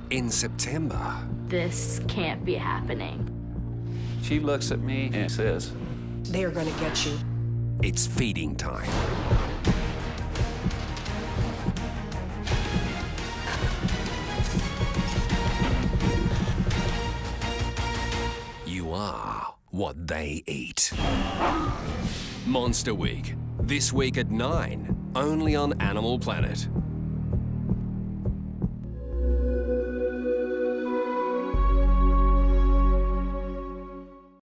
in September. This can't be happening. She looks at me and says, They are gonna get you. It's feeding time. You are what they eat. Monster Week, this week at 9, only on Animal Planet.